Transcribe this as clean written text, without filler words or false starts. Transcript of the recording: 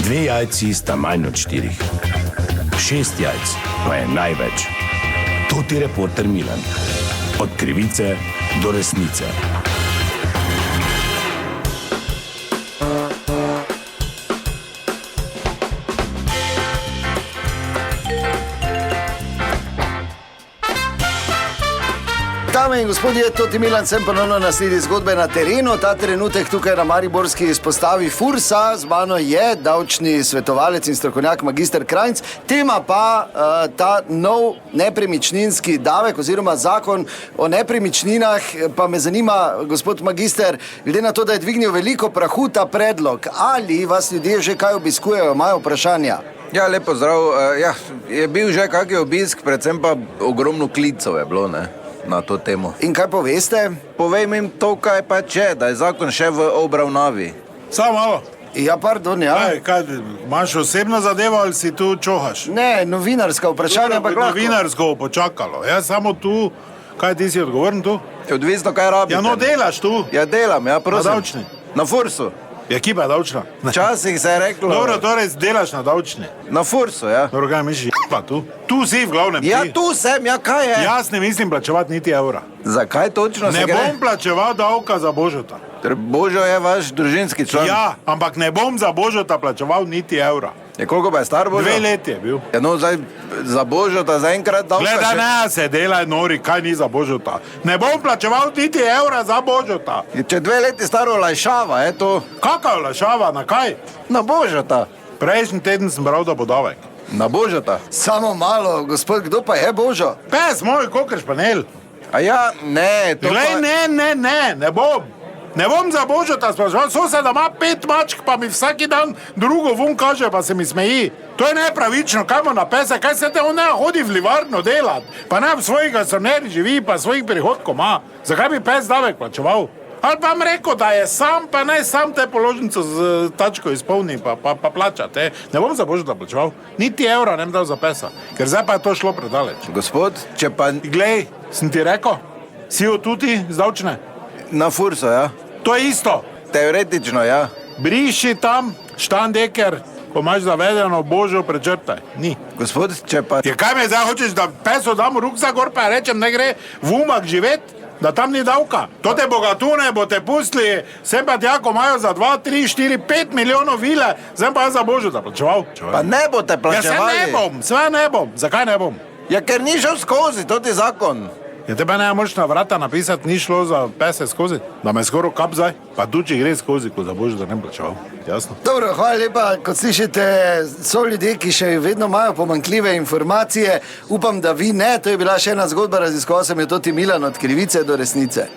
2 jajci sta manj od 4. 6 jajc pa je največ. To ti reporter Milan. Od krivice do resnice. Dame in gospodje, Toti Milan, sem ponovno na sledi zgodbe na terenu. Ta trenutek tukaj na mariborski izpostavi Fursa. Z mano je davčni svetovalec in strokovnjak magister Krajnc. Tema pa ta nov nepremičninski davek oziroma zakon o nepremičninah. Pa me zanima, gospod magister, glede na to, da je dvignil veliko prahu ta predlog, ali vas ljudje že kaj obiskujejo, imajo vprašanja? Ja, lepo zdrav. Ja, je bil že kakšen obisk, predvsem pa ogromno klicev je bilo, ne? Na to temo. In kaj poveste? Povej mi to, kaj pa če, da je zakon še v obravnavi. Samo malo. Ja, pardon, ja. Kaj, imaš osebno zadevo ali si tu čohaš? Ne, novinarska vprašanja, ampak lahko. Novinarsko počakalo. Jaz samo tu, kaj ti si odgovoren tu? Odvisno, kaj rabite. Ja, no delaš tu. Ja, delam, ja, prosim. Na davčni? Na Fursu. Ja, ki pa je davčna? Včasih se je reklo... Dobro, torej delaš na davčni. Na Fursu, ja. Dobro, kaj misliš, pa tu? Tu si v glavnem ti. Ja, tu sem, ja, kaj je? Jaz ne mislim plačevati niti evra. Zakaj točno se Ne gre? bom plačeval davka za Božota. Božo je vaš družinski član. Ja, ampak ne bom za Božota plačeval niti evra. Je koliko pa je star Božo? 2 leti je bil. Ja, no, zdaj za Božota zaenkrat davka še... Gledaj, ne se delaj nori, kaj ni za Božota. Ne bom plačeval niti evra za Božota. Če 2 leti staro olajšava, je to... Kakva olajšava, na kaj? Na Božota. Prejšnji teden sem bral, da bo davek. Na Božota. Samo malo, gospod, kdo pa je Božo? Pes moj, kokr španel. A ja, ne, to Glej, pa... ne bom. Ne bom za Božota spraševal, soseda ima 5 mačk, pa mi vsaki dan drugo vun kaže, pa se mi smeji. To je nepravično, kaj mu na pese, kaj se te on ne hodi v livarno delat, pa ne v svojih garsoneri živi, pa svojih prihodkov ima. Zakaj bi pes davek plačeval? Ali pa vam rekel, da je sam, pa naj sam te položnico z tačko izpolni, pa plača te. Ne bom za Božota plačeval, niti evra ne bom dal za pesa, ker zdaj pa je to šlo predaleč. Gospod, če pa... Glej, sem ti rekel, si jo tudi zdavčne? Na Fursu, ja. To je isto. Teoretično, ja. Briši tam štandeker, ko imaš zavedeno Božjo prečrtaj. Ni. Gospod, če pa... Je kaj me zdaj hočeš, da peso dam rukzak gor, pa rečem, ne gre v umak živet, da tam ni davka. To te bogatune bo te pustili, sem pa tja, ko imajo za 2, 3, 4, 5 milijonov vile, sem pa jaz za Božjo da plačeval. Pa ne boste plačevali. Ja, sve ne bom. Zakaj ne bom? Ja, ker ni šel skozi, to ti zakon. Ja, tebe ne moraš na vrata napisati, ni šlo za pese skozi, da me skoro kap zdaj, pa tu če gre skozi, ko za Božjo da ne plačeval. Jasno? Dobro, hvala lepa. Kot slišite, so ljudje, ki še vedno imajo pomanjkljive informacije. Upam, da vi ne. To je bila še ena zgodba, raziskoval sem jo Toti Milan, od krivice do resnice.